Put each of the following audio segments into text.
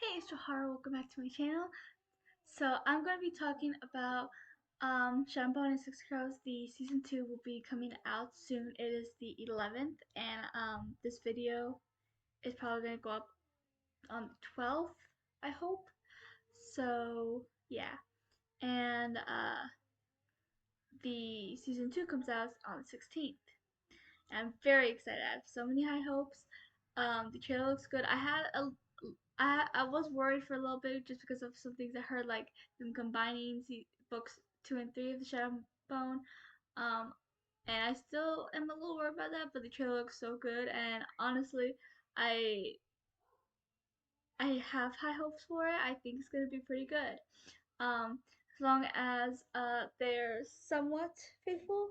Hey, it's Johara. Welcome back to my channel. So I'm going to be talking about Shadow Bone and Six Crows. The season 2 will be coming out soon. It is the 11th, and this video is probably going to go up on the 12th, I hope. So yeah, and the season 2 comes out on the 16th. I'm very excited. I have so many high hopes. The trailer looks good. I was worried for a little bit just because of some things I heard, like them combining books 2 and 3 of the Shadow Bone. Um, and I still am a little worried about that, but the trailer looks so good, and honestly, I I have high hopes for it. I think it's gonna be pretty good. As long as they're somewhat faithful.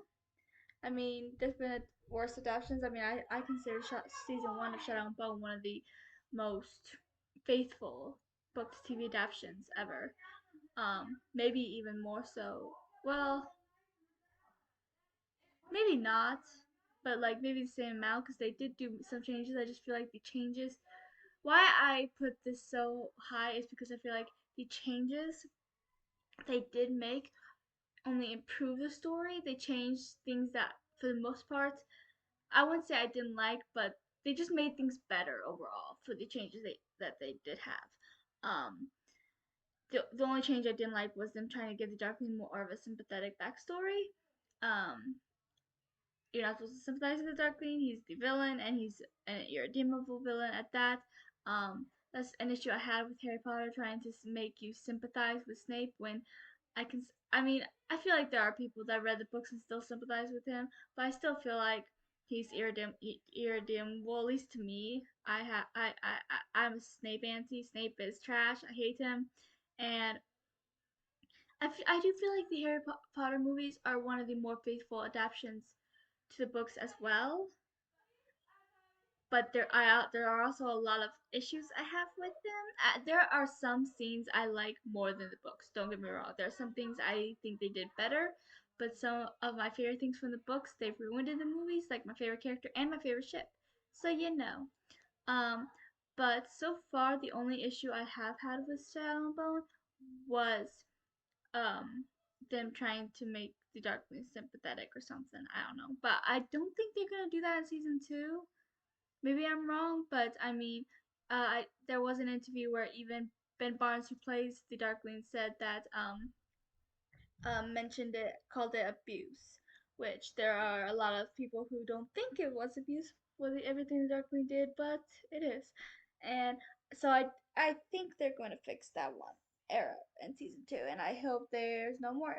I mean, there's been worse adaptations. I mean, I consider season 1 of Shadow and Bone one of the most faithful book to TV adaptations ever. Maybe even more so. Well, maybe not, but like maybe the same amount because they did do some changes. I just feel like the changes. Why I put this so high is because I feel like the changes they did make only improve the story. They changed things that, for the most part, I wouldn't say I didn't like, but they just made things better overall for the changes that they did have. Um, the only change I didn't like was them trying to give the Darkling more of a sympathetic backstory. Um, you're not supposed to sympathize with the Darkling. He's the villain, and he's an irredeemable villain at that. That's an issue I had with Harry Potter trying to make you sympathize with Snape when I can. I mean, I feel like there are people that read the books and still sympathize with him, but I still feel like he's irredeemable. At least to me, I'm a Snape anti. Snape is trash. I hate him, and I do feel like the Harry Potter movies are one of the more faithful adaptations to the books as well. But there are also a lot of issues I have with them. There are some scenes I like more than the books. Don't get me wrong. There are some things I think they did better, but some of my favorite things from the books they've ruined in the movies, like my favorite character and my favorite ship. So you know. Um, but so far the only issue I have had with Shadow and Bone was um them trying to make the Darkling sympathetic or something. I don't know, but I don't think they're gonna do that in season 2. Maybe I'm wrong, but I mean, there was an interview where even Ben Barnes, who plays the Darkling, said that mentioned it, called it abuse, which there are a lot of people who don't think it was abuse for everything the Darkling did, but it is, and so I think they're going to fix that one error in season 2, and I hope there's no more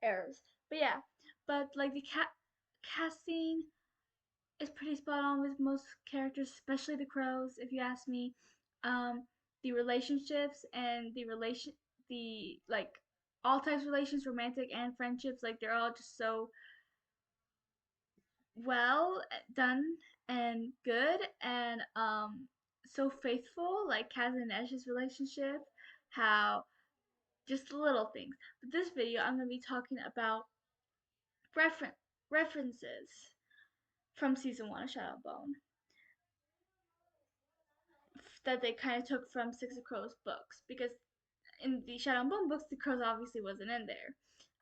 errors. But yeah, but like the casting is pretty spot on with most characters, especially the crows, if you ask me. Um, the relationships and the like all types of relations, romantic and friendships, like they're all just so well done and good and so faithful. Like Kaz and Ash's relationship, how just little things. But this video, I'm gonna be talking about refer- references from season 1 of Shadow Bone that they kind of took from Six of Crows books because in the Shadow and Bone books, the crows obviously wasn't in there.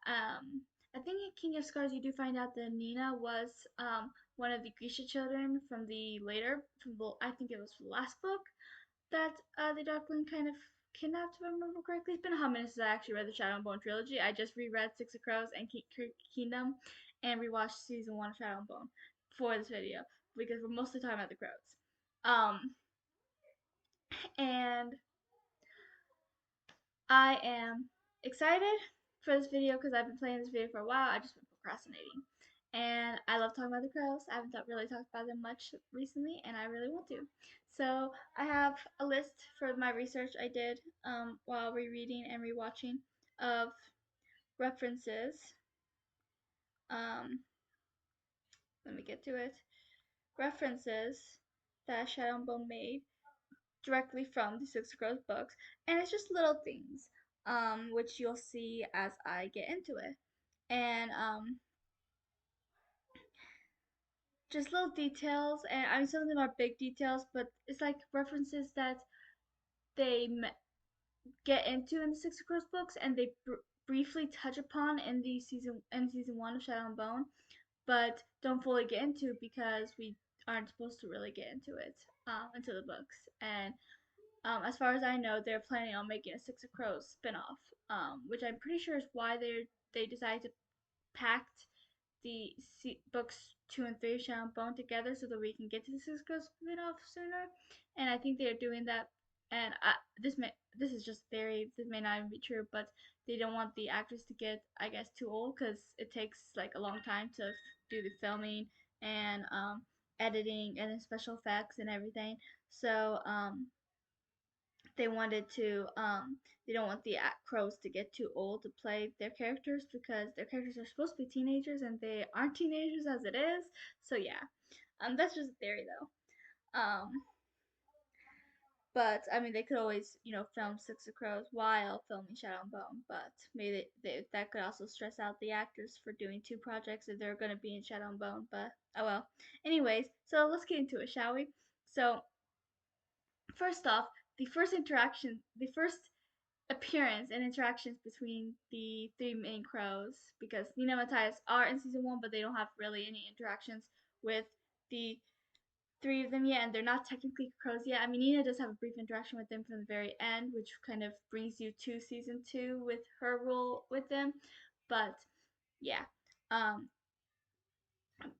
I think in King of Scars you do find out that Nina was one of the Grisha children from I think it was the last book that the Darkling kind of kidnapped, if I remember correctly. It's been a hot minute since I actually read the Shadow and Bone trilogy. I just reread Six of Crows and Kingdom and rewatched season 1 of Shadow and Bone for this video because we're mostly talking about the crows. And I am excited for this video because I've been playing this video for a while. I've just been procrastinating. And I love talking about the crows. I haven't really talked about them much recently, and I really want to. So I have a list for my research I did while rereading and rewatching of references. Um, Let me get to it. References that Shadow and Bone made directly from the Six of Crows books, and it's just little things, which you'll see as I get into it. And just little details, and I mean some of them are big details, but it's like references that they get into in the Six of Crows books, and they briefly touch upon in the season one of Shadow and Bone, but don't fully get into because we aren't supposed to really get into it into the books. And as far as I know, they're planning on making a Six of Crows spinoff, which I'm pretty sure is why they decided to pact the books 2 and 3 of Shadow and Bone together so that we can get to the Six of Crows spinoff sooner. And I think they're doing that. And this is just theory. This may not even be true, but they don't want the actors to get, I guess, too old because it takes like a long time to do the filming and editing and then special effects and everything. So they wanted to they don't want the crows to get too old to play their characters because their characters are supposed to be teenagers and they aren't teenagers as it is. So yeah, that's just a theory though. But I mean, they could always, film Six of Crows while filming Shadow and Bone. But maybe that could also stress out the actors for doing two projects if they're going to be in Shadow and Bone. But oh well. Anyways, so let's get into it, shall we? So first off, the first appearance and interactions between the three main crows, because Nina and Matthias are in season one, but they don't have really any interactions with the three of them yet, and they're not technically crows yet. I mean, Nina does have a brief interaction with them from the very end, which kind of brings you to season two with her role with them. But yeah, um,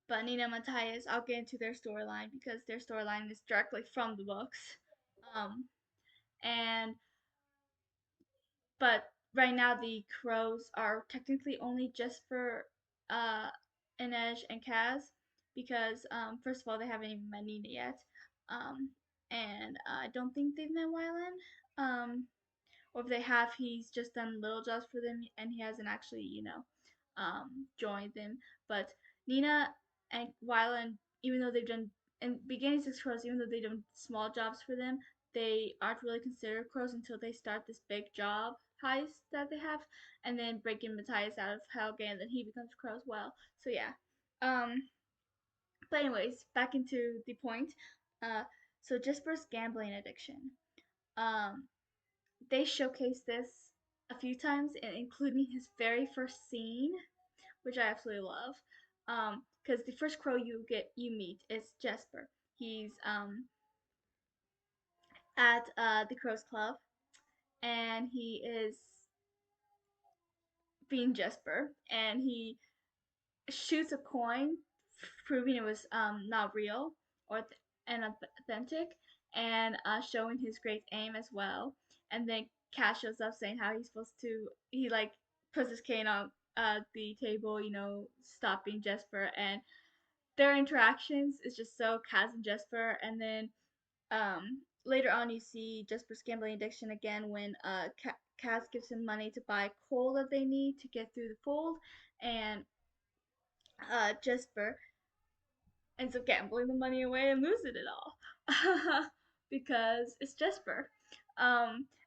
but Nina and Matthias, I'll get into their storyline because their storyline is directly from the books. Um, and but right now the crows are technically only just for uh Inej and Kaz because first of all they haven't even met Nina yet. And I don't think they've met Wylan. Or if they have, he's just done little jobs for them and he hasn't actually, joined them. But Nina and Wylan, even though they've done in beginning Six Crows, even though they've done small jobs for them, they aren't really considered crows until they start this big job heist that they have, and then breaking Matthias out of Helge, and then he becomes crow as well. So yeah. Um. But anyways, back into the point. Uh. So Jesper's gambling addiction. Um they showcase this a few times, including his very first scene, which I absolutely love. Because the first crow you meet is Jesper. He's at the Crows Club, and he is being Jesper, and he shoots a coin, proving it was not real or and authentic, and showing his great aim as well. And then Cash shows up saying how he's supposed to. He like puts his cane on the table, stopping Jesper, and their interactions is just so Kaz and Jesper. And then later on, you see Jesper's gambling addiction again when Kaz gives him money to buy coal that they need to get through the fold, and Jesper ends up gambling the money away and losing it all because it's Jesper.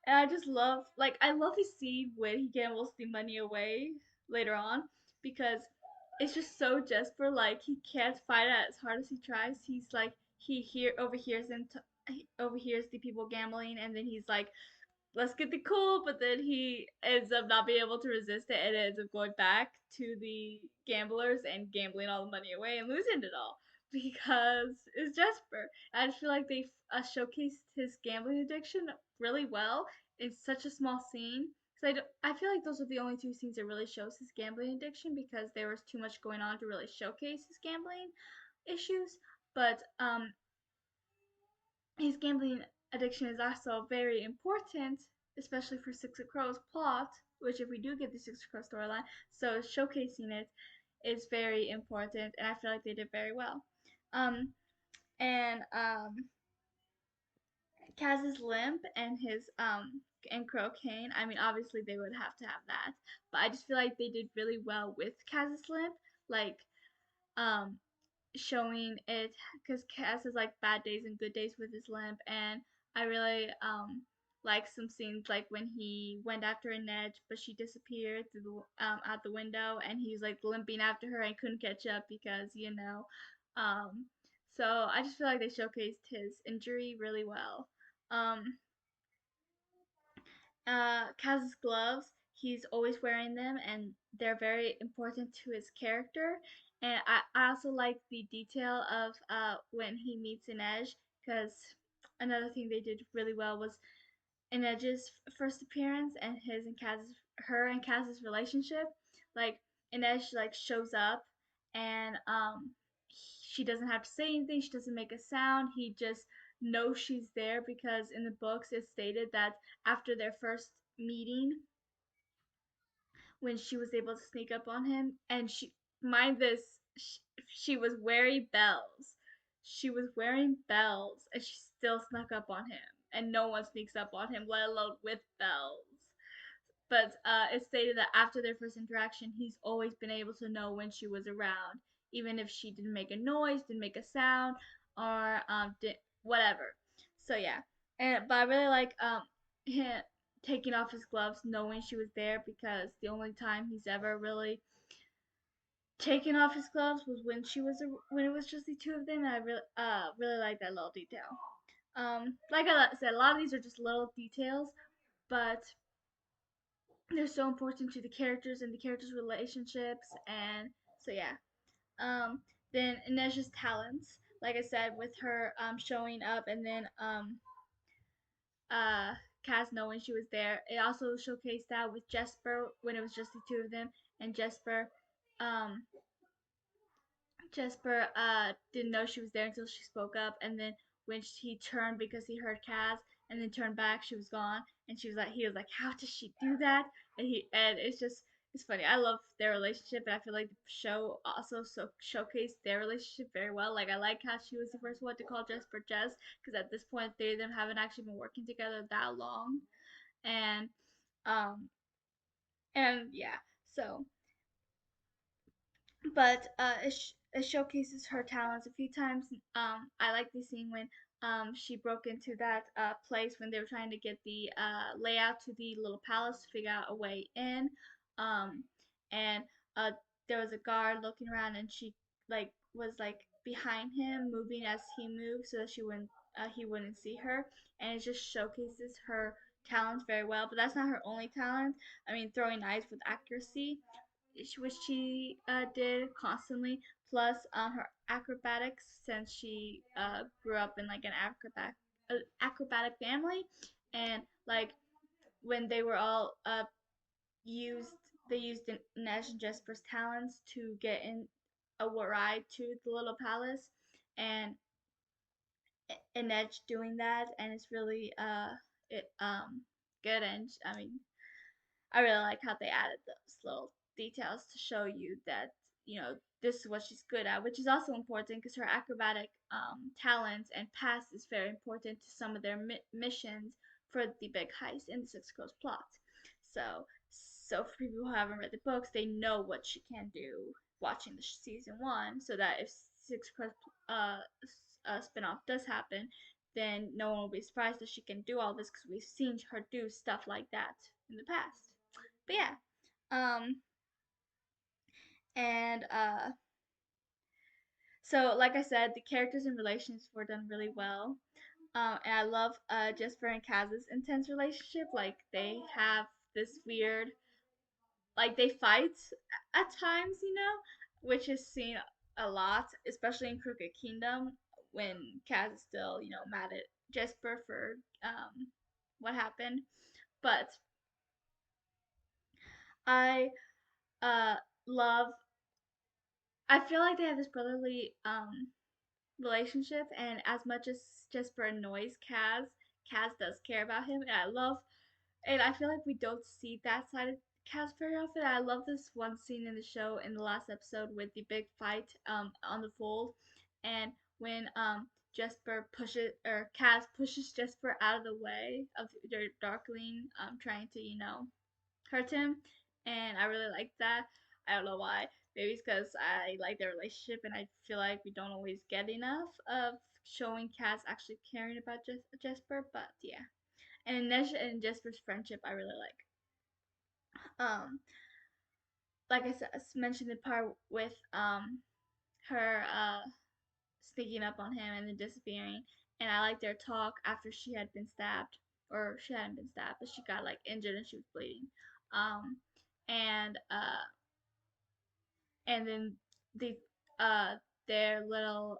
And I just love, like, I love the scene when he gambles the money away later on because it's just so Jesper. Like, he can't fight it as hard as he tries. He's like, overhears them, he overhears the people gambling, and then he's like, let's get the cool, but then he ends up not being able to resist it and ends up going back to the gamblers and gambling all the money away and losing it all because it's Jesper. I just feel like they showcased his gambling addiction really well in such a small scene. So I feel like those are the only two scenes that really shows his gambling addiction because there was too much going on to really showcase his gambling issues. But his gambling addiction is also very important, especially for Six of Crows plot, which if we do get the Six of Crows storyline, so showcasing it is very important, and I feel like they did very well. And Kaz's limp and his and Crow Cane, I mean obviously they would have to have that, but I just feel like they did really well with Kaz's limp, like um showing it because Cass has like bad days and good days with his limp, and I really like some scenes like when he went after Inej, but she disappeared through out the window, and he was like limping after her and couldn't catch up because um. So I just feel like they showcased his injury really well. Um, Kaz's gloves, he's always wearing them, and they're very important to his character. And I also like the detail of when he meets Inej, because another thing they did really well was Inej's first appearance and her and Kaz's relationship. Like Inej like shows up, and she doesn't have to say anything. She doesn't make a sound. He just knows she's there because in the books it's stated that after their first meeting, when she was able to sneak up on him, and mind this, she, she was wearing bells. She was wearing bells, and she still snuck up on him. And no one sneaks up on him, let alone with bells. But it's stated that after their first interaction, he's always been able to know when she was around, even if she didn't make a noise, didn't make a sound, or did whatever. So yeah, and but I really like him taking off his gloves, knowing she was there, because the only time he's ever really taken off his gloves was when it was just the two of them, and I really like that little detail. Like I said, a lot of these are just little details, but they're so important to the characters and the characters' relationships, and so yeah. Um, then Inej's talents, like I said, with her showing up, and then uh Kaz knowing she was there. It also showcased that with Jesper when it was just the two of them, and um Jesper didn't know she was there until she spoke up, and then when he turned because he heard Kaz, and then turned back, she was gone, and he was like, how does she do that? And it's funny. I love their relationship, and I feel like the show also showcased their relationship very well. Like I like how she was the first one to call Jesper Jess, because at this point they them haven't actually been working together that long, and um and yeah, so but it showcases her talents a few times. I like the scene when she broke into that place when they were trying to get the layout to the little palace to figure out a way in. Um, and there was a guard looking around, and she like was like behind him, moving as he moved, so that he wouldn't see her. And it just showcases her talents very well. But that's not her only talent. I mean, throwing knives with accuracy, which she did constantly, plus her acrobatics, since she grew up in like an acrobatic family, and like when they were all used they used Nesh and Jesper's talents to get in a ride to the little palace, and Edge doing that, and it's really it good. And I mean, I really like how they added those little details to show you that this is what she's good at, which is also important because her acrobatic talents and past is very important to some of their missions for the big heist in the Six Girls plot. So for people who haven't read the books, they know what she can do watching the season one, so that if Six Girls spinoff does happen, then no one will be surprised that she can do all this because we've seen her do stuff like that in the past. But yeah, um, and so like I said, the characters and relations were done really well. And I love Jesper and Kaz's intense relationship. Like they have this weird, like they fight at times, which is seen a lot, especially in Crooked Kingdom when Kaz is still, mad at Jesper for what happened. But I uh love. I feel like they have this brotherly relationship, and as much as Jesper annoys Kaz does care about him, and I feel like we don't see that side of Kaz very often. I love this one scene in the show in the last episode with the big fight on the fold, and when Jesper pushes or Kaz pushes Jesper out of the way of their Darkling trying to hurt him, and I really like that. I don't know why. Maybe it's because I like their relationship, and I feel like we don't always get enough of showing Kaz actually caring about Jesper. But yeah, and Nesh and Jesper's friendship, I really like I said, mentioned the part with her sneaking up on him and then disappearing, and I like their talk after she had been stabbed or she hadn't been stabbed, but she got like injured and she was bleeding. Um, and and then the uh their little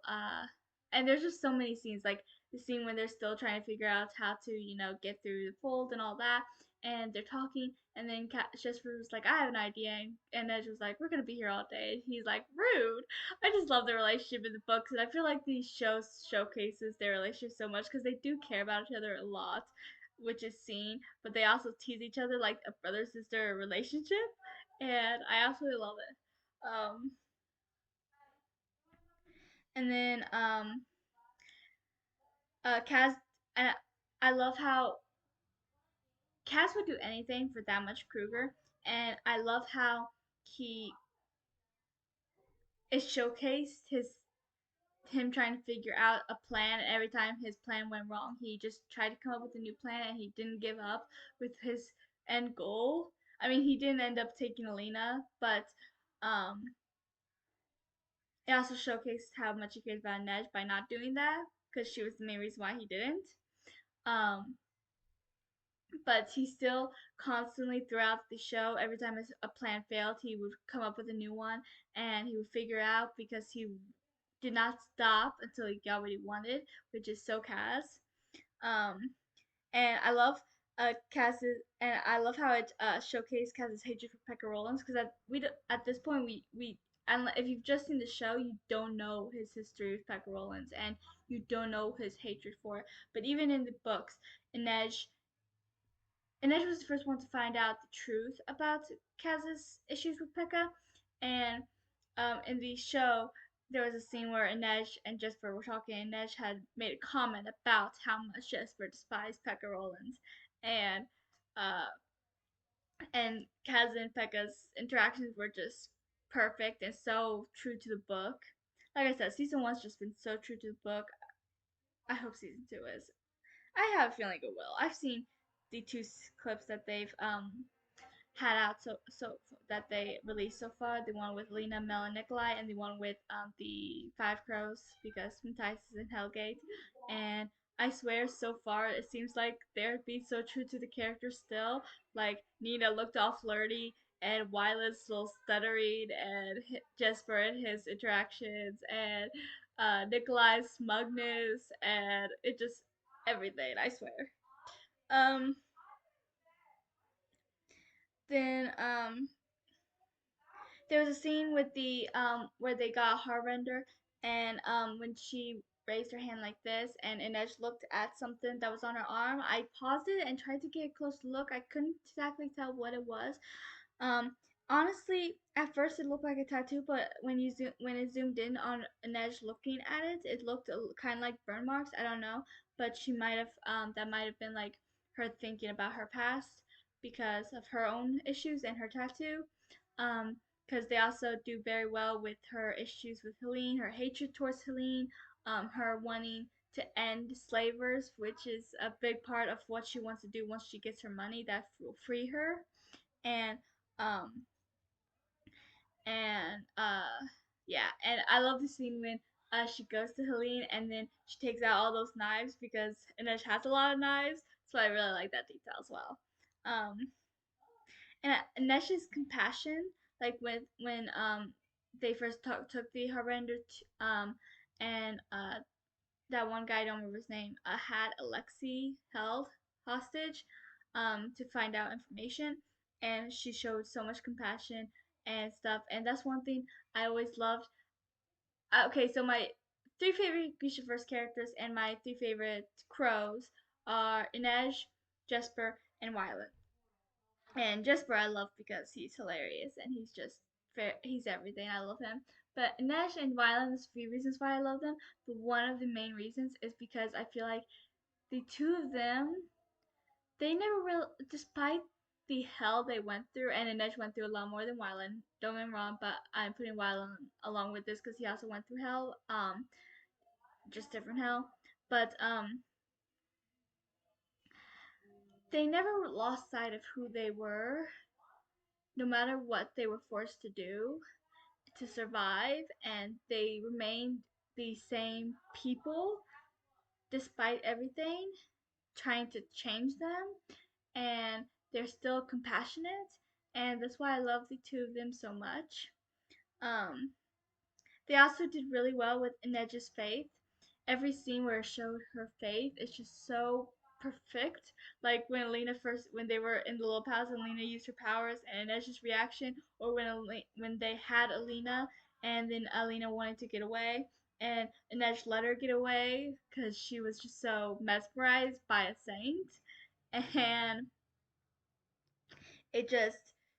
and there's just so many scenes, like the scene when they're still trying to figure out how to, get through the fold and all that, and they're talking, and then Jasper was like, I have an idea, and Edge was like, we're gonna be here all day, and he's like, rude. I just love the relationship in the books, and I feel like these shows showcases their relationship so much because they do care about each other a lot, which is seen, but they also tease each other like a brother sister relationship, and I absolutely love it. um, and then Kaz, and I love how Kaz would do anything for that much Kruger, and I love how he is showcased him trying to figure out a plan, and every time his plan went wrong, he just tried to come up with a new plan, and he didn't give up with his end goal. I mean, he didn't end up taking Alina, but um, it also showcased how much he cares about Neж by not doing that, because she was the main reason why he didn't. Um, but he still constantly throughout the show, every time a plan failed, he would come up with a new one, and he would figure out because he did not stop until he got what he wanted, which is so Kaz. Um, and I love Kaz's, and I love how it showcased Kaz's hatred for Pekka Rollins, because at this point we and if you've just seen the show, you don't know his history with Pekka Rollins, and you don't know his hatred for it. But even in the books, Inej Inej was the first one to find out the truth about Kaz's issues with Pekka, and in the show, there was a scene where Inej and Jesper were talking, and Inej had made a comment about how much Jesper despised Pekka Rollins, and uh, and Kaz and Pekka's interactions were just perfect and so true to the book. Like I said, season one's just been so true to the book. I hope season two is. I have a feeling it will. I've seen the two clips that they've had out so that they released so far. The one with Lena, Mel, and Nikolai, and the one with the Five Crows because Matthijs is in Hellgate. And I swear, so far it seems like they're being so true to the characters still. Like Nina looked all flirty, and Violet's little stuttering, and Jesper and his interactions, and Nikolai's smugness, and it just everything. I swear. Um. Then there was a scene with the where they got Harvender, and when she raised her hand like this and Inej looked at something that was on her arm, I paused it and tried to get a close look. I couldn't exactly tell what it was. um Honestly, at first it looked like a tattoo, but when it zoomed in on Inej looking at it, it looked kind of like burn marks. I don't know, but she might have that might have been like her thinking about her past because of her own issues and her tattoo. Because they also do very well with her issues with Helene, her hatred towards Helene, her wanting to end slavers, which is a big part of what she wants to do once she gets her money that will free her. And um and yeah, and I love the scene when she goes to Helene and then she takes out all those knives because Inej has a lot of knives, so I really like that detail as well. Um, and Inesh's compassion, like when they first took the Harbinger, and that one guy, I don't remember his name, had Alexei held hostage, to find out information, and she showed so much compassion and stuff, and that's one thing I always loved. Okay, so my three favorite Grisha Verse characters and my three favorite crows are Inej, Jesper, and Violet. And Jesper I love because he's hilarious and he's just he's everything. I love him. But Inej and Violet, there's a few reasons why I love them. But one of the main reasons is because I feel like the two of them, they never really, despite the hell they went through, and Inej went through a lot more than Violet. Don't get me wrong, but I'm putting Violet along with this because he also went through hell. Just different hell. But they never lost sight of who they were, no matter what they were forced to do to survive, and they remained the same people despite everything. trying to change them, and they're still compassionate, and that's why I love the two of them so much. Um, they also did really well with Inej's faith. Every scene where it showed her faith is just so perfect. Like when when they were in the little palace and Lena used her powers and Inej's reaction, or when they had Alina and then Alina wanted to get away and Inej let her get away because she was just so mesmerized by a saint, and it just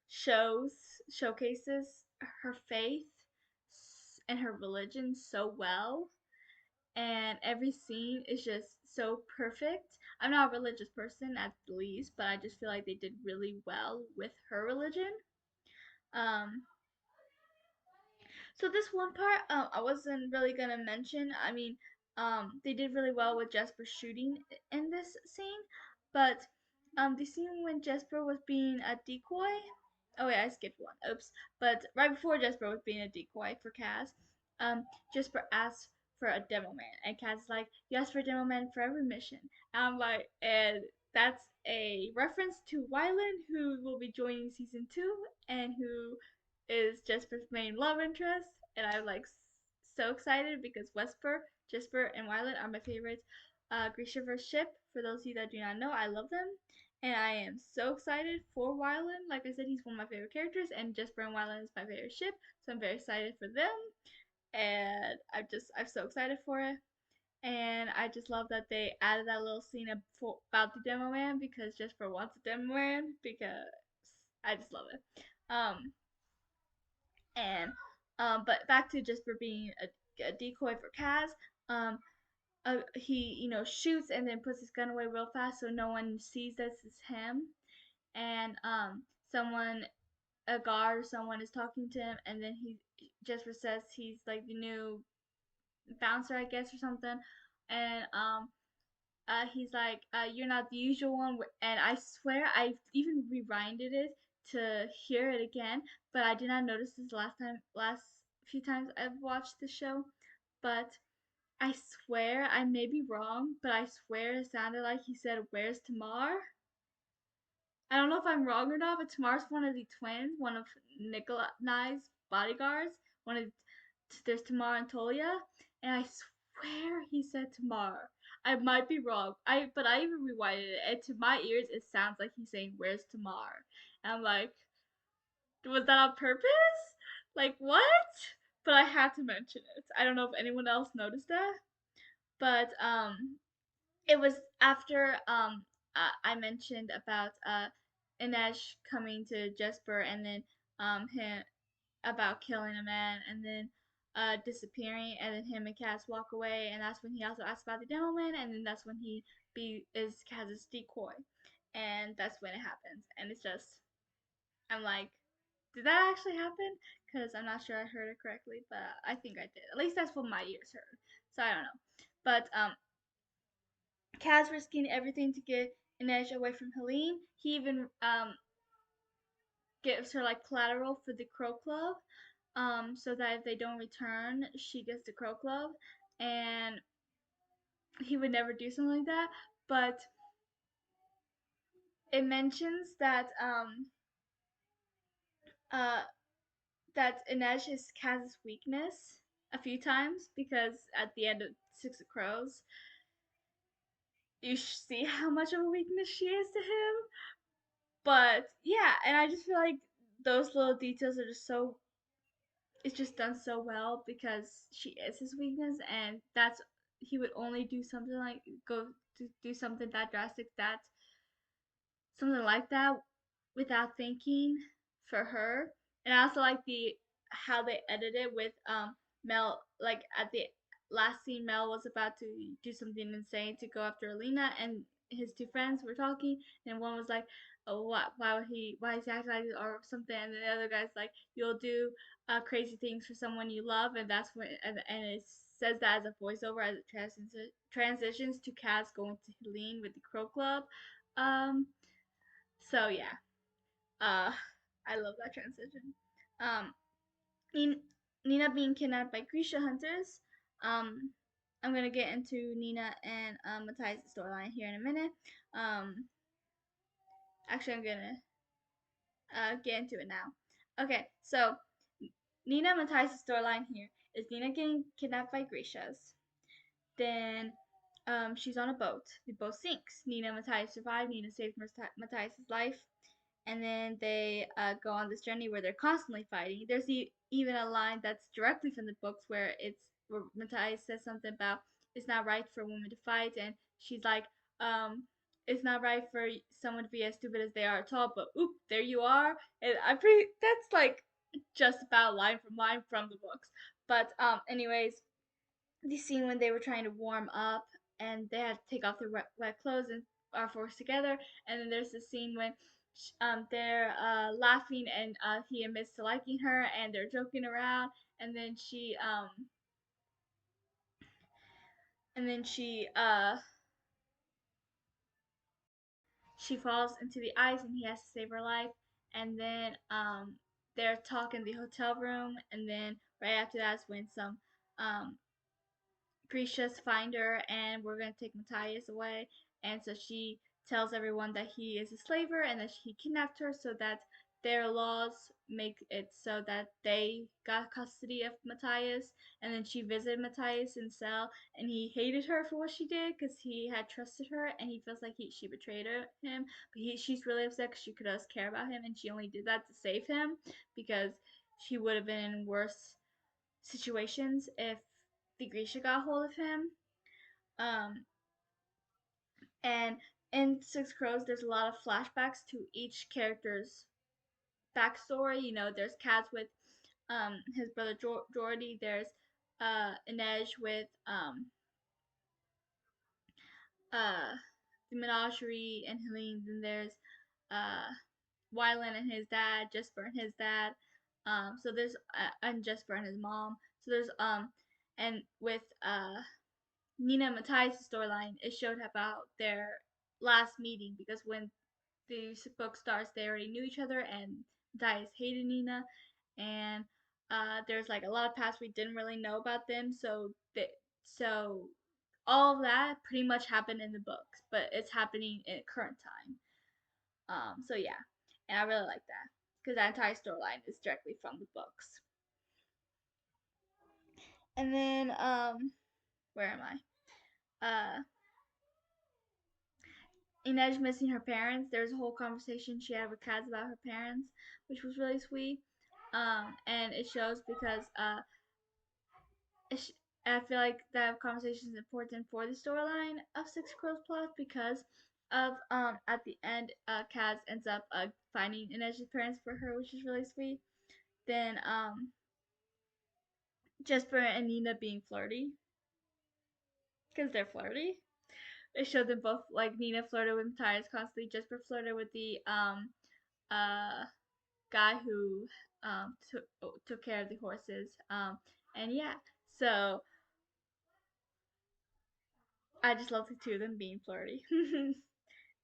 shows showcases her faith and her religion so well, and every scene is just so perfect. I'm not a religious person at the least, but I just feel like they did really well with her religion. um so this one part, I wasn't really gonna mention. I mean, they did really well with Jesper shooting in this scene, but the scene when Jesper was being a decoy. Oh wait, I skipped one. Oops. But right before Jesper was being a decoy for Kaz, um, Jesper asked for a demo man, and Kaz is like, "You ask for a demo man for every mission." And I'm like, and that's a reference to Wylan, who will be joining season 2, and who is Jesper's main love interest, and I'm like so excited because Jesper, and Wylan are my favorite Grishaverse ship. For those of you that do not know, I love them, and I am so excited for Wylan. Like I said, he's one of my favorite characters, and Jesper and Wylan is my favorite ship, so I'm very excited for them, and I'm so excited for it. And I just love that they added that little scene about the demo man because Jesper wants a demo man because I just love it. And but back to just for being a decoy for Kaz. Um, he shoots and then puts his gun away real fast so no one sees this is him. And someone, a guard or someone, is talking to him, and then he just says he's like the new bouncer, I guess, or something. And he's like, "You're not the usual one," and I swear I even rewinded it to hear it again, but I did not notice this last few times I've watched the show. But I swear, I may be wrong, but I swear it sounded like he said, "Where's Tamar?" I don't know if I'm wrong or not, but Tamar's one of the twins, one of Nikolai's bodyguards. One of There's Tamar and Tolia, and I swear he said Tamar. I might be wrong. But I even rewinded it, and to my ears, it sounds like he's saying, "Where's Tamar?" And I'm like, was that on purpose? Like what? But I had to mention it. I don't know if anyone else noticed that, but it was after I mentioned about Inej coming to Jesper, and then him about killing a man, and then disappearing, and then him and Cass walk away, and that's when he also asks about the demo man, and then that's when he is Cass's decoy, and that's when it happens, and it's just I'm like, did that actually happen? Because I'm not sure I heard it correctly, but I think I did. At least that's what my ears heard. So I don't know, but Kaz risking everything to get Inej away from Helene. He even gives her like collateral for the Crow Club, so that if they don't return, she gets the Crow Club, and he would never do something like that. But it mentions uh that Inej is Kaz's weakness a few times because at the end of Six of Crows, you see how much of a weakness she is to him. But yeah, and I just feel like those little details are just so it's just done so well because she is his weakness, and that's he would only do something like go to do something that drastic, that something like that without thinking for her. And I also like the how they edited it with Mel, like at the last scene Mel was about to do something insane to go after Alina, and his two friends were talking, and one was like, "Oh, why is he acting like this?" or something, and then the other guy's like, "You'll do crazy things for someone you love," and that's when and it says that as a voiceover as it transitions to Kaz going to Helene with the Crow Club. Um, so yeah, uh, I love that transition. Um, Nina being kidnapped by Grisha hunters. Um, I'm gonna get into Nina and Matthias' storyline here in a minute. Um, Actually, I'm gonna get into it now. Okay, so Nina and Matthias' storyline here is Nina getting kidnapped by Grecia's. Then she's on a boat. The boat sinks. Nina and Matthias survive. Nina saves Matthias' life. And then they go on this journey where they're constantly fighting. There's even a line that's directly from the books where Matthias says something about it's not right for women to fight, and she's like, it's not right for someone to be as stupid as they are tall. But oop, there you are. And I pretty that's like just about line from the books. But anyways, the scene when they were trying to warm up and they had to take off their wet clothes and are forced together. And then there's the scene when they're laughing and he admits to liking her and they're joking around. And then she falls into the ice and he has to save her life. And then they're talking in the hotel room. And then right after that's when some um, Grecia's find her and we're gonna take Matthias away. And so she tells everyone that he is a slaver and that he kidnapped her so that their laws make it so that they got custody of Matthias. And then she visited Matthias in cell and he hated her for what she did because he had trusted her and he feels like she betrayed him. But she's really upset because she could just care about him and she only did that to save him because she would have been in worse situations if the Grisha got hold of him. Um, and in Six Crows, there's a lot of flashbacks to each character's backstory. You know, there's Kaz with his brother Jordy. There's Inej with uh, the Menagerie and Helene. Then there's uh, Wylan and his dad, Jesper and his dad. So there's and Jesper and his mom. So there's and with Nina and Matthias' storyline, it showed about their last meeting because when the book starts, they already knew each other, and Matthias hated Nina, and there's like a lot of past we didn't really know about them, so all of that pretty much happened in the books, but it's happening in current time. So yeah, and I really like that because that entire storyline is directly from the books. And then where am I? Inej missing her parents. There's a whole conversation she had with Kaz about her parents, which was really sweet. And it shows because I feel like that conversation is important for the storyline of Six Crows plot because of at the end Kaz ends up finding Inej's parents for her, which is really sweet. Then Jesper and Nina being flirty because they're flirty. It showed them both like Nina flirted with Matthias constantly. Jesper flirted with the uh guy who took care of the horses. And yeah, so I just love the two of them being flirty.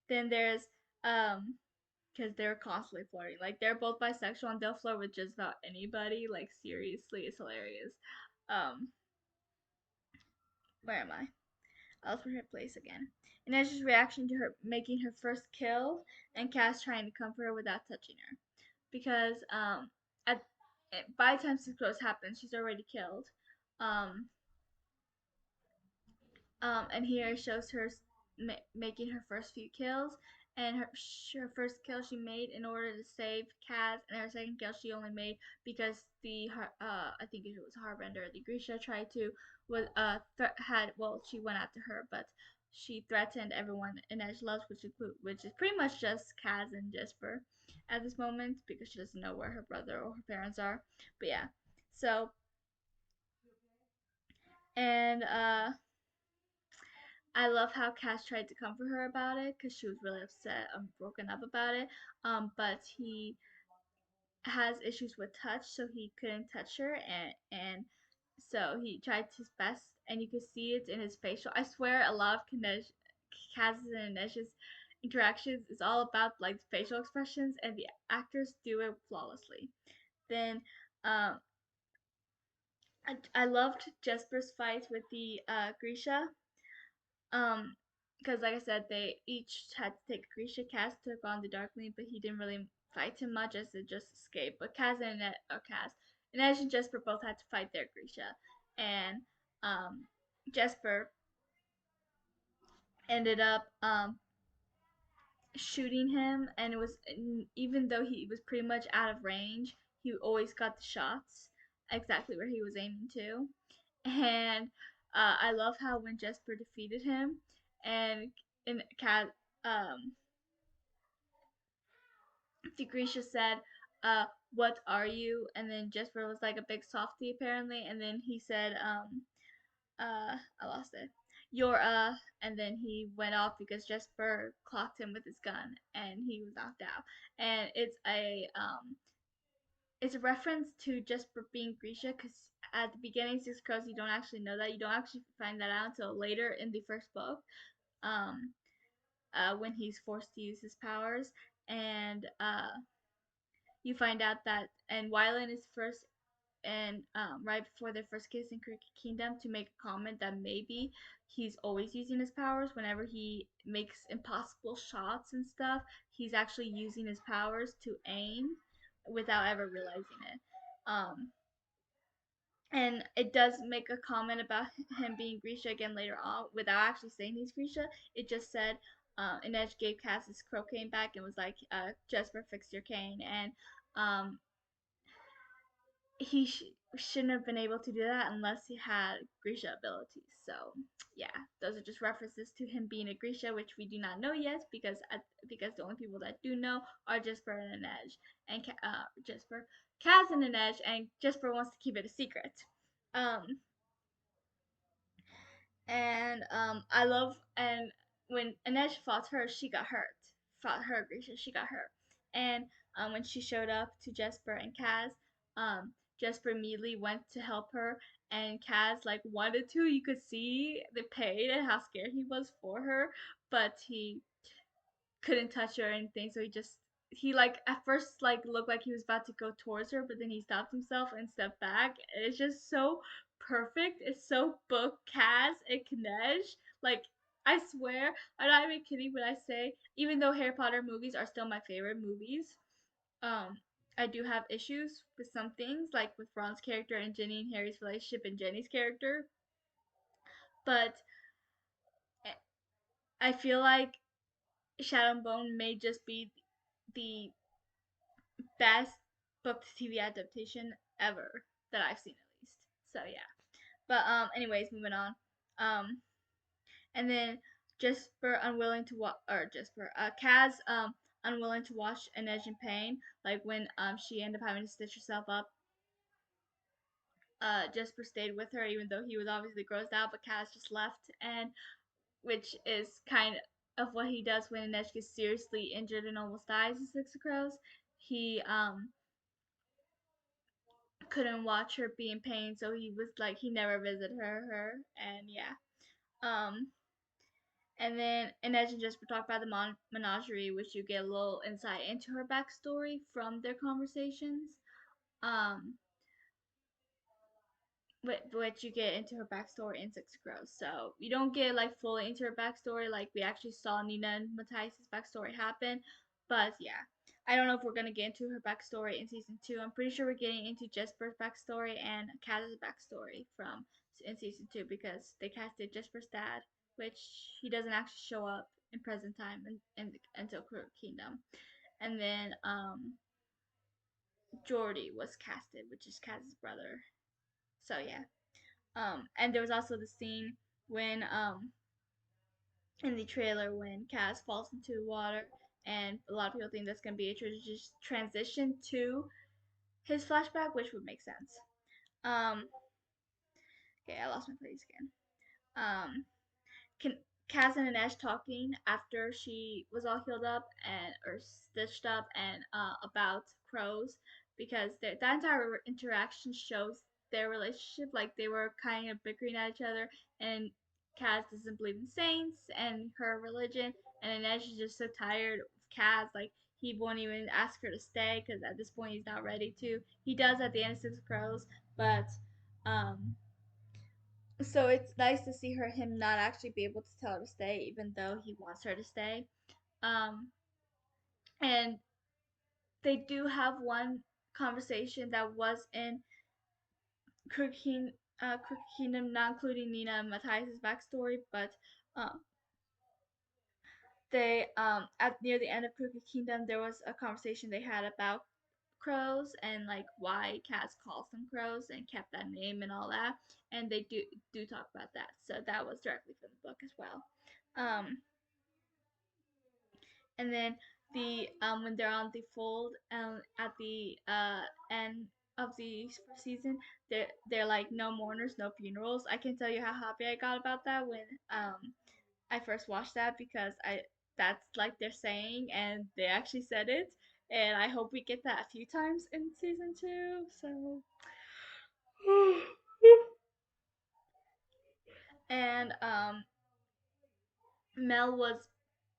Then there's because they're constantly flirting. Like they're both bisexual and they'll flirt with just about anybody. Like seriously, it's hilarious. Um, where am I? I'll put her place again. And that's just reaction to her making her first kill and Cass trying to comfort her without touching her. Because at by the time Six Crows happens, she's already killed. Um, and here it shows her making her first few kills, and her first kill she made in order to save Kaz, and her second kill she only made because the I think it was Harbender, the Grisha tried to was had well she went after her, but she threatened everyone in Edge Loves, which is pretty much just Kaz and Jesper at this moment because she doesn't know where her brother or her parents are. But yeah, so and I love how Cass tried to comfort her about it because she was really upset and broken up about it. But he has issues with touch, so he couldn't touch her, and so he tried his best, and you could see it in his facial. I swear, a lot of Cass's and Inej's interactions is all about like facial expressions, and the actors do it flawlessly. Then, um, I loved Jesper's fight with the Grisha. Um, because like I said, they each had to take Grisha. Kaz took on the Darkling, but he didn't really fight him much as it just escaped. But Kaz and Inej and Jesper both had to fight their Grisha, and Jesper ended up shooting him, and it was, even though he was pretty much out of range, he always got the shots exactly where he was aiming to. And I love how when Jesper defeated him, and Cat Grisha said, "What are you?" And then Jesper was like a big softy apparently, and then he said, I lost it. You're and then he went off because Jesper clocked him with his gun, and he was knocked out. And it's a reference to Jesper being Grisha, because at the beginning of Six Crows you don't actually know that. You don't actually find that out until later in the first book. Um, when he's forced to use his powers, and you find out that, and Wylan is first, and right before their first kiss in Crooked Kingdom, to make a comment that maybe he's always using his powers whenever he makes impossible shots and stuff. He's actually using his powers to aim without ever realizing it. Um, and it does make a comment about him being Grisha again later on without actually saying he's Grisha. It just said, Inej gave Cass his crow cane back and was like, Jesper, fix your cane. And um, he shouldn't have been able to do that unless he had Grisha abilities. So yeah, those are just references to him being a Grisha, which we do not know yet, because the only people that do know are Jesper and Inej, and Jesper, Kaz and Inej, and Jesper wants to keep it a secret. Um, and I love, and when Inej fought her, she got hurt. Fought her, Grisha, she got hurt. And when she showed up to Jesper and Kaz, um, Jesper immediately went to help her, and Kaz like wanted to. You could see the pain and how scared he was for her, but he couldn't touch her or anything. So he like at first like looked like he was about to go towards her, but then he stopped himself and stepped back. It's just so perfect. It's so book Kaz and Kinej. Like, I swear, I'm not even kidding when I say, even though Harry Potter movies are still my favorite movies, um, I do have issues with some things, like with Ron's character and Ginny and Harry's relationship and Jenny's character. But I feel like Shadow and Bone may just be the best book to TV adaptation ever that I've seen, at least. So yeah. But anyways, moving on. Um and then Jesper unwilling to watch, or Jesper, Kaz unwilling to watch Inej in pain, like when she ended up having to stitch herself up. Jesper stayed with her even though he was obviously grossed out, but Kaz just left, and which is kind of what he does when Inej gets seriously injured and almost dies in Six of Crows. He couldn't watch her be in pain, so he was like he never visited her, and yeah. Um, and then Inej and Jesper talk about the menagerie, which you get a little insight into her backstory from their conversations. Um, which you get into her backstory in Six Crows. So you don't get like fully into her backstory, like we actually saw Nina and Matthias's backstory happen. But yeah, I don't know if we're gonna get into her backstory in season 2. I'm pretty sure we're getting into Jesper's backstory and Kaz's backstory from in season 2, because they casted Jesper's dad, which he doesn't actually show up in present time until Crooked Kingdom. And then Jordy was casted, which is Kaz's brother. So yeah. And there was also the scene when in the trailer when Kaz falls into the water, and a lot of people think that's gonna be a transition to his flashback, which would make sense. Um, okay, I lost my place again. Can Kaz and Inej talking after she was all healed up and or stitched up, and about crows, because that entire interaction shows their relationship. Like they were kind of bickering at each other, and Kaz doesn't believe in saints and her religion, and Inej is just so tired of Kaz. Like he won't even ask her to stay because at this point he's not ready to. He does at the end of Six Crows, but Um, so it's nice to see him not actually be able to tell her to stay, even though he wants her to stay. Um, and they do have one conversation that was in Crooked Kingdom, not including Nina and Matthias's backstory, but um, they at near the end of Crooked Kingdom, there was a conversation they had about crows and like why Cass calls them crows and kept that name and all that, and they do talk about that. So that was directly from the book as well. Um, and then the when they're on the fold at the end of the season, they're like no mourners, no funerals. I can tell you how happy I got about that when I first watched that, because I that's like they're saying, and they actually said it, and I hope we get that a few times in season 2. So and Mel was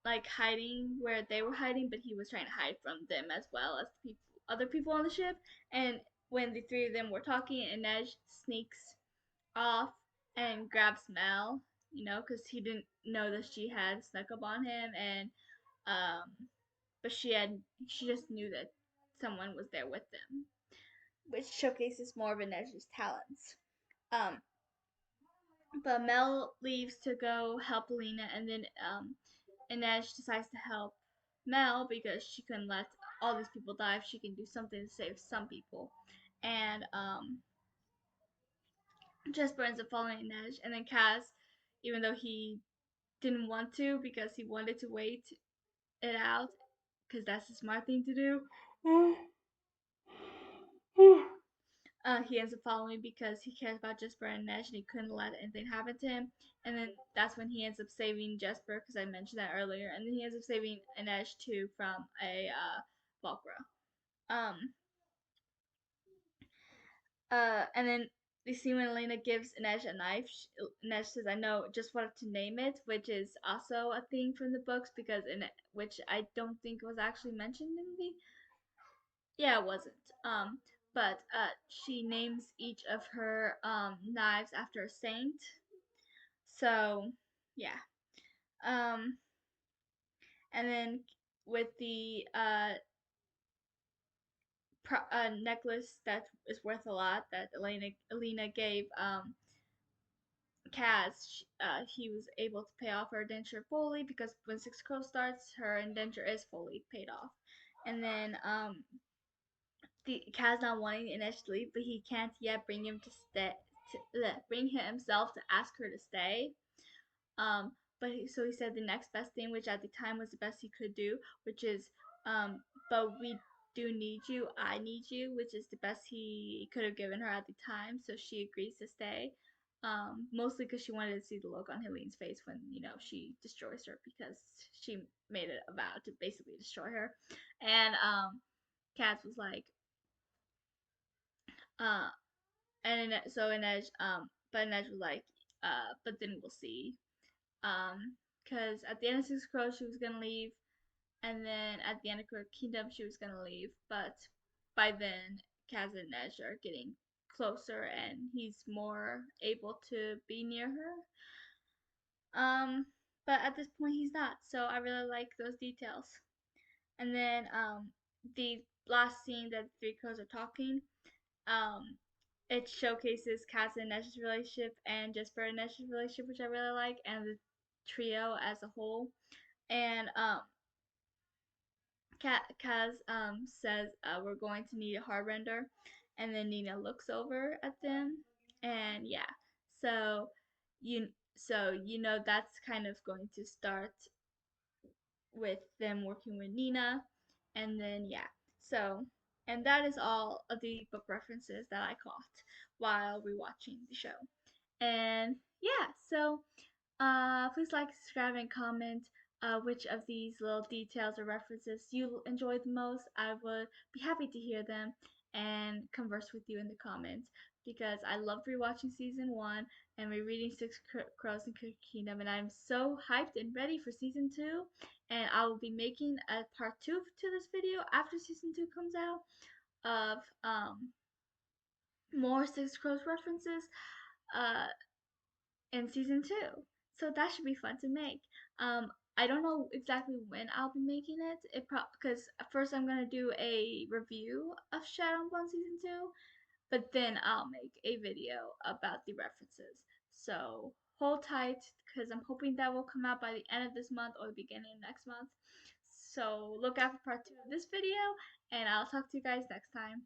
like hiding where they were hiding, but he was trying to hide from them as well as the other people on the ship. And when the three of them were talking, Inej sneaks off and grabs Mel, because he didn't know that she had snuck up on him, and but she just knew that someone was there with them, which showcases more of Inej's talents. Um, but Mel leaves to go help Lena, and then Inej decides to help Mel because she couldn't let all these people die if she can do something to save some people. And Jesper ends up following Inej, and then Kaz, even though he didn't want to because he wanted to wait it out, because that's the smart thing to do. He ends up following because he cares about Jesper and Inej, and he couldn't let anything happen to him. And then that's when he ends up saving Jesper, because I mentioned that earlier. And then he ends up saving Inej too from a Valkyra. Um, and then we see when Elena gives Inej a knife, Inej says, "I know, just wanted to name it," which is also a thing from the books, because which I don't think was actually mentioned in the. Yeah, it wasn't. But she names each of her knives after a saint. So yeah. Um, and then with the necklace that is worth a lot that Elena gave Kaz, he was able to pay off her indenture fully, because when Six Crows starts, her indenture is fully paid off. And then the Kaz not wanting Inej to leave, but he can't yet bring him to stay. Bring himself to ask her to stay. But so he said the next best thing, which at the time was the best he could do, which is, but we do need you, I need you, which is the best he could have given her at the time. So she agrees to stay, mostly because she wanted to see the look on Helene's face when she destroys her, because she made it a vow to basically destroy her. And Kaz was like, uh, and so Inej, but Inej was like, but then we'll see. Because at the end of Six Crows, she was gonna leave, and then at the end of Crooked Kingdom, she was gonna leave. But by then, Kaz and Inej are getting closer, and he's more able to be near her. But at this point, he's not. So I really like those details. And then the last scene that the three crows are talking, um, it showcases Kaz and Inej's relationship and Jesper and Inej's relationship, which I really like, and the trio as a whole. And Kaz says, "We're going to need a Harbender," and then Nina looks over at them, and yeah, so you that's kind of going to start with them working with Nina, and then yeah, so and that is all of the book references that I caught while rewatching the show. And yeah, so please like, subscribe, and comment which of these little details or references you enjoyed the most. I would be happy to hear them and converse with you in the comments, because I loved rewatching season 1 and rereading Six Crows and Crooked Kingdom, and I'm so hyped and ready for season 2. And I will be making a part 2 to this video after season 2 comes out of more Six Crows references uh, in season 2. So that should be fun to make. I don't know exactly when I'll be making it. Because first I'm gonna do a review of Shadow and Bone season 2, but then I'll make a video about the references. So hold tight because I'm hoping that will come out by the end of this month or the beginning of next month. So look out for part 2 of this video, and I'll talk to you guys next time.